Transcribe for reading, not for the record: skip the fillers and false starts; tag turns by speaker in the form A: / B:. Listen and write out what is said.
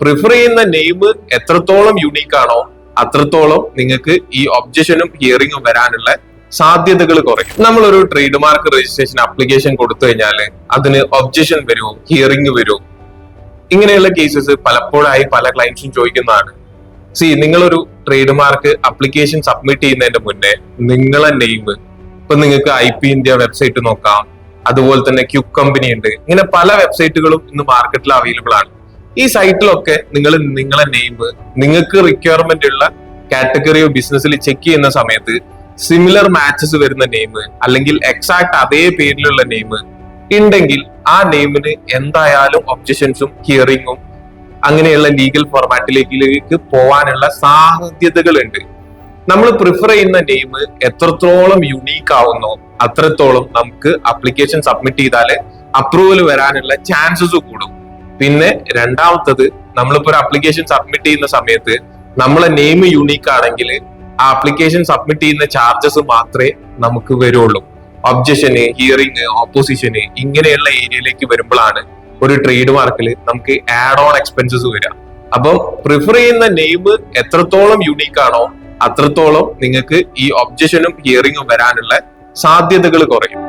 A: Prefer ചെയ്യുന്ന name എത്രത്തോളം unique ആണോ അത്രത്തോളം നിങ്ങൾക്ക് ഈ ഒബ്ജക്ഷനും ഹിയറിംഗും വരാനുള്ള സാധ്യതകൾ കുറയും. നമ്മളൊരു ട്രേഡ് മാർക്ക് രജിസ്ട്രേഷൻ ആപ്ലിക്കേഷൻ കൊടുത്തു കഴിഞ്ഞാൽ അതിന് ഒബ്ജക്ഷൻ വരുമോ, ഹിയറിംഗ് വരുമോ, ഇങ്ങനെയുള്ള കേസസ് പലപ്പോഴായി പല ക്ലയൻസും ചോദിക്കുന്നതാണ്. നിങ്ങളൊരു ട്രേഡ് മാർക്ക് ആപ്ലിക്കേഷൻ സബ്മിറ്റ് ചെയ്യുന്നതിന്റെ മുന്നേ നിങ്ങളെ നെയിം, ഇപ്പൊ നിങ്ങൾക്ക് IP ഇന്ത്യ വെബ്സൈറ്റ് നോക്കാം, അതുപോലെ തന്നെ ക്യുക്ക് കമ്പനി ഉണ്ട്, ഇങ്ങനെ പല വെബ്സൈറ്റുകളും ഇന്ന് മാർക്കറ്റിൽ അവൈലബിൾ ആണ്. ഈ സൈറ്റിലൊക്കെ നിങ്ങളെ നെയിം നിങ്ങൾക്ക് റിക്വയർമെന്റ് ഉള്ള കാറ്റഗറിയോ ബിസിനസ്സിൽ ചെക്ക് ചെയ്യുന്ന സമയത്ത് സിമിലർ മാച്ചസ് വരുന്ന നെയിം അല്ലെങ്കിൽ എക്സാക്ട് അതേ പേരിലുള്ള നെയിം ഉണ്ടെങ്കിൽ ആ നെയിമിന് എന്തായാലും ഒബ്ജക്ഷൻസും ഹിയറിംഗും അങ്ങനെയുള്ള ലീഗൽ ഫോർമാറ്റിലേക്ക് പോവാനുള്ള സാധ്യതകൾ ഉണ്ട്. നമ്മൾ പ്രിഫർ ചെയ്യുന്ന നെയിം എത്രത്തോളം യുണീക്ക് ആവുന്നോ അത്രത്തോളം നമുക്ക് ആപ്ലിക്കേഷൻ സബ്മിറ്റ് ചെയ്താല് അപ്രൂവൽ വരാനുള്ള ചാൻസസ് കൂടും. പിന്നെ രണ്ടാമത്തത്, നമ്മളിപ്പോ ഒരു ആപ്ലിക്കേഷൻ സബ്മിറ്റ് ചെയ്യുന്ന സമയത്ത് നമ്മളെ നെയിം യുണീക്ക് ആണെങ്കിൽ ആ ആപ്ലിക്കേഷൻ സബ്മിറ്റ് ചെയ്യുന്ന ചാർജസ് മാത്രമേ നമുക്ക് വരുള്ളൂ. ഒബ്ജക്ഷന്, ഹിയറിംഗ്, ഓപ്പോസിഷന് ഇങ്ങനെയുള്ള ഏരിയയിലേക്ക് വരുമ്പോഴാണ് ഒരു ട്രേഡ് മാർക്കിൽ നമുക്ക് ആഡ് ഓൺ എക്സ്പെൻസസ് വരിക. അപ്പം പ്രിഫർ ചെയ്യുന്ന നെയിം എത്രത്തോളം യുണീക്ക് ആണോ അത്രത്തോളം നിങ്ങൾക്ക് ഈ ഒബ്ജക്ഷനും ഹിയറിംഗും വരാനുള്ള സാധ്യതകൾ കുറയും.